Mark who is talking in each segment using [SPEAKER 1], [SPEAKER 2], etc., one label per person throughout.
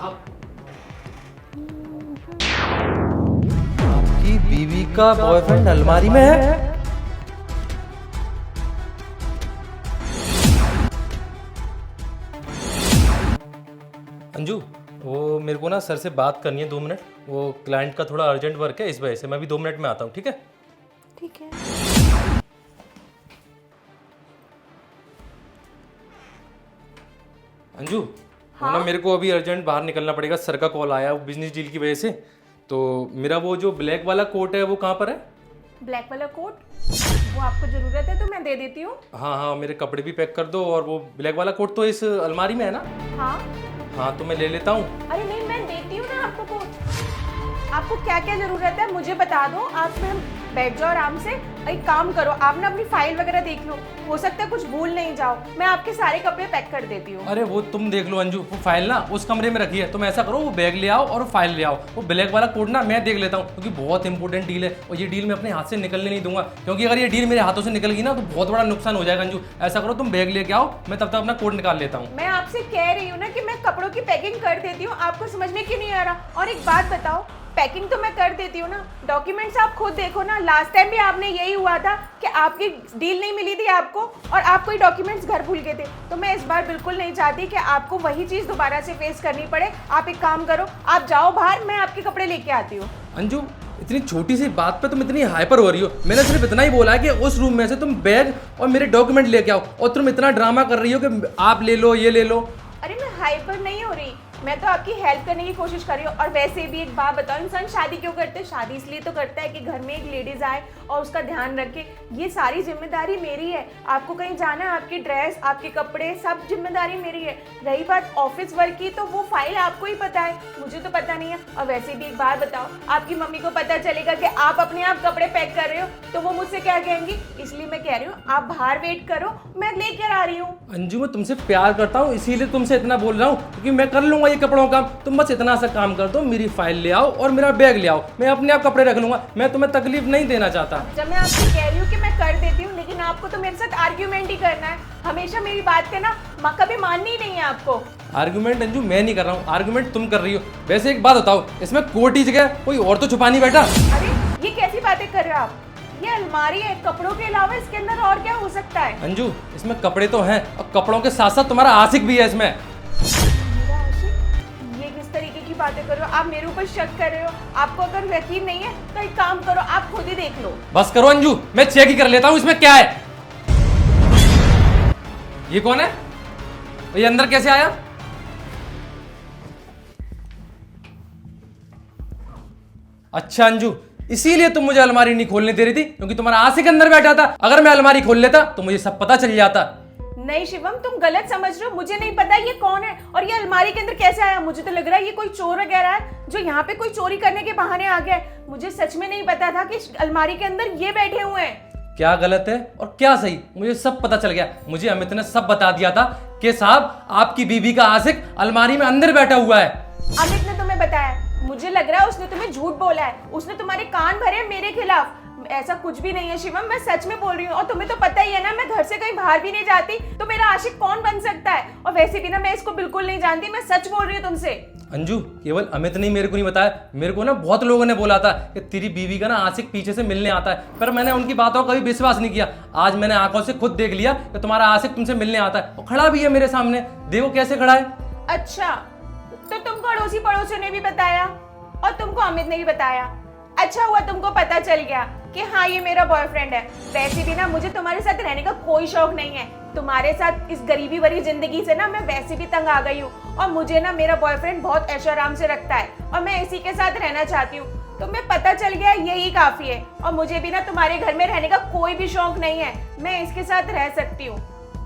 [SPEAKER 1] साहब, आपकी बीवी का बॉयफ्रेंड अलमारी में है? अंजू, वो मेरे को ना सर से बात करनी है 2 मिनट। वो क्लाइंट का थोड़ा अर्जेंट वर्क है, इस वजह से मैं भी 2 मिनट में आता हूँ, ठीक है?
[SPEAKER 2] ठीक है।
[SPEAKER 1] अंजू, वो ना मेरे को अभी अर्जेंट बाहर निकलना पड़ेगा, सर का कॉल आया बिजनेस डील की वजह से। तो मेरा वो जो ब्लैक वाला कोट है वो कहाँ पर है?
[SPEAKER 2] ब्लैक वाला कोट वो आपको जरूरत है तो मैं दे देती हूँ।
[SPEAKER 1] हाँ हाँ, मेरे कपड़े भी पैक कर दो। और वो ब्लैक वाला कोट तो इस अलमारी में है ना?
[SPEAKER 2] हाँ।
[SPEAKER 1] हाँ तो मैं ले लेता हूँ।
[SPEAKER 2] अरे नहीं, मैं देती हूँ ना आपको कोट। आपको क्या क्या जरूरत है मुझे बता दो, आप में बैठ जाओ आराम से। एक काम करो, आप ना अपनी फाइल वगैरह देख लो, हो सकता है कुछ भूल नहीं जाओ। मैं आपके सारे कपड़े पैक कर देती हूँ।
[SPEAKER 1] अरे वो तुम देख लो अंजू, वो फाइल ना उस कमरे में रखी है। तुम ऐसा करो, वो बैग ले आओ और फाइल ले आओ। वो ब्लैक वाला कोड ना मैं देख लेता हूँ, क्योंकि बहुत इंपॉर्टेंट डील है और ये डील मैं अपने हाथ से निकलने नहीं दूंगा। क्योंकि अगर ये डील मेरे हाथों से निकल गई ना तो बहुत बड़ा नुकसान हो जाएगा। अंजू ऐसा करो, तुम बैग लेके आओ, मैं तब तक अपना कोड निकाल लेता हूँ।
[SPEAKER 2] मैं आपसे कह रही हूँ ना कि मैं कपड़ों की पैकिंग कर देती हूँ, आपको समझ में क्यों नहीं आ रहा? और एक बात बताओ, पैकिंग तो मैं कर देती हूँ ना, डॉक्यूमेंट्स आप खुद देखो ना। लास्ट टाइम भी आपने यही हुआ था कि आपकी डील नहीं मिली थी आपको और आप कोई डॉक्यूमेंट्स घर भूल गए थे। तो मैं इस बार बिल्कुल नहीं चाहती कि आपको वही चीज़ दोबारा से फेस करनी पड़े। आप एक काम करो, आप जाओ बाहर, मैं आपके कपड़े लेके आती हूँ।
[SPEAKER 1] अंजू, इतनी छोटी सी बात पे तुम इतनी हाइपर हो रही हो। मैंने सिर्फ इतना ही बोला है कि उस रूम में से तुम बैग और मेरे डॉक्यूमेंट लेके आओ, और तुम इतना ड्रामा कर रही हो कि आप ले लो, ये ले लो।
[SPEAKER 2] अरे मैं हाइपर नहीं हो रही, मैं तो आपकी हेल्प करने की कोशिश कर रही हूँ। और वैसे भी एक बात बताओ, इंसान शादी क्यों करते हैं? शादी इसलिए तो करता है कि घर में एक लेडीज आए और उसका ध्यान रखे। ये सारी जिम्मेदारी मेरी है। आपको कहीं जाना है, आपकी ड्रेस, आपके कपड़े, सब जिम्मेदारी मेरी है। रही बात ऑफिस वर्क की, तो वो फाइल आपको ही पता है, मुझे तो पता नहीं है। और वैसे भी एक बात बताओ, आपकी मम्मी को पता चलेगा कि आप अपने आप कपड़े पैक कर रहे हो तो वो मुझसे क्या कहेंगी? इसलिए मैं कह रही हूँ आप बाहर वेट करो, मैं लेकर आ रही हूँ।
[SPEAKER 1] अंजू, मैं तुमसे प्यार करता हूँ, इसीलिए तुमसे इतना बोल रहा हूँ, क्योंकि मैं कर लूंगा ये कपड़ों का। तुम बस इतना सा काम कर दो, मेरी फाइल ले आओ और मेरा बैग ले आओ, मैं अपने आप कपड़े रख लूंगा। मैं तुम्हें तकलीफ नहीं देना चाहता।
[SPEAKER 2] जब मैं आपसे कह रही हूँ कि मैं कर देती हूँ, लेकिन आपको तो मेरे साथ आर्ग्यूमेंट ही करना है। हमेशा मेरी बात के ना कभी माननी ही नहीं है आपको।
[SPEAKER 1] आर्गुमेंट अंजू मैं नहीं कर रहा हूँ, आर्गुमेंट तुम कर रही हो। वैसे एक बात बताओ, इसमें कोट ही जगह कोई और तो छुपा नहीं बैठा?
[SPEAKER 2] अरे ये कैसी बातें कर रहे हो आप? ये अलमारी है, कपड़ों के अलावा इसके अंदर और क्या हो सकता है?
[SPEAKER 1] अंजू, इसमें कपड़े तो हैं और कपड़ों के साथ साथ तुम्हारा आशिक भी है इसमें।
[SPEAKER 2] मेरा आशिक? ये किस तरीके की बातें कर रहे हो आप? मेरे ऊपर शक कर रहे हो? आपको अगर यकीन नहीं है तो एक काम करो, आप खुद ही देख लो।
[SPEAKER 1] बस करो अंजू, मैं चेक ही कर लेता हूँ इसमें क्या है। ये कौन है? ये अंदर कैसे आया? अच्छा अंजू, इसीलिए तुम मुझे अलमारी नहीं खोलने दे रही थी, क्योंकि तुम्हारा आशिक अंदर बैठा था। अगर मैं अलमारी खोल लेता तो मुझे सब पता चल जाता।
[SPEAKER 2] नहीं शिवम, तुम गलत समझ रहे हो। मुझे नहीं पता ये कौन है और ये अलमारी के अंदर कैसे आया। मुझे तो लग रहा है ये कोई चोर वगैरह है जो यहाँ पे कोई चोरी करने के बहाने आ गया है। मुझे सच में नहीं पता था कि अलमारी के अंदर ये बैठे हुए हैं।
[SPEAKER 1] क्या गलत है और क्या सही, मुझे सब पता चल गया। मुझे अमित ने सब बता दिया था कि साहब आपकी बीबी का आशिक अलमारी में अंदर बैठा हुआ है।
[SPEAKER 2] अमित ने तुम्हें बताया? मुझे लग रहा है उसने तुम्हें झूठ बोला है, उसने तुम्हारे कान भरे मेरे खिलाफ। ऐसा कुछ भी नहीं है शिवम, मैं सच में बोल रही हूँ। और तुम्हें तो पता ही है ना, मैं घर से कहीं बाहर भी नहीं जाती, तो मेरा आशिक कौन बन सकता है? और वैसे भी ना मैं इसको बिल्कुल नहीं जानती, मैं सच बोल रही हूँ तुमसे।
[SPEAKER 1] अंजू, केवल अमित ने मेरे को नहीं बताया, मेरे को ना बहुत लोगों ने बोला था कि तेरी बीवी का ना आशिक पीछे से मिलने आता है, पर मैंने उनकी बातों का कभी विश्वास नहीं किया। आज मैंने आंखों से खुद देख लिया कि तुम्हारा आशिक तुमसे मिलने आता है और खड़ा भी है मेरे सामने। देखो कैसे खड़ा है।
[SPEAKER 2] अच्छा, तो तुमको अड़ोसी पड़ोसियों ने भी बताया और तुमको अमित ने भी बताया? अच्छा हुआ तुमको पता चल गया कि हाँ ये मेरा बॉयफ्रेंड है। वैसे भी ना मुझे तुम्हारे साथ रहने का कोई शौक नहीं है। तुम्हारे साथ इस गरीबी भरी जिंदगी से ना मैं वैसे भी तंग आ गई हूँ, और मुझे ना मेरा बॉयफ्रेंड बहुत ऐशो आराम से रखता है और मैं इसी के साथ रहना चाहती हूँ। तुम्हें पता चल गया, यही काफी है। और मुझे भी ना तुम्हारे घर में रहने का कोई भी शौक नहीं है, मैं इसके साथ रह सकती हूँ।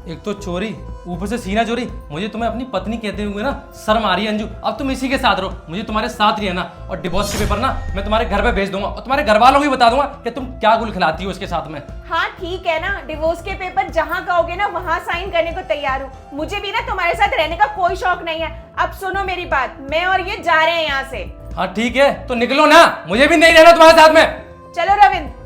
[SPEAKER 1] एक तो चोरी, ऊपर से सीना चोरी। मुझे तुम्हें अपनी पत्नी कहते हुए ना शर्म आ रही है अंजू। अब तुम इसी के साथ रहो, मुझे तुम्हारे साथ रहना। और डिवोर्स के पेपर ना मैं तुम्हारे घर पे भेज दूंगा और तुम्हारे घर वालों को भी बता दूंगा कि तुम क्या गुल खिलाती हो इसके साथ में।
[SPEAKER 2] हाँ ठीक है ना, डिवोर्स के पेपर जहाँ कहोगे ना वहाँ साइन करने को तैयार हूँ। मुझे भी ना तुम्हारे साथ रहने का कोई शौक नहीं है। अब सुनो मेरी बात, मैं और ये जा रहे हैं यहाँ से।
[SPEAKER 1] हाँ ठीक है, तो निकलो ना, मुझे भी नहीं रहना तुम्हारे साथ में।
[SPEAKER 2] चलो रविंद्र।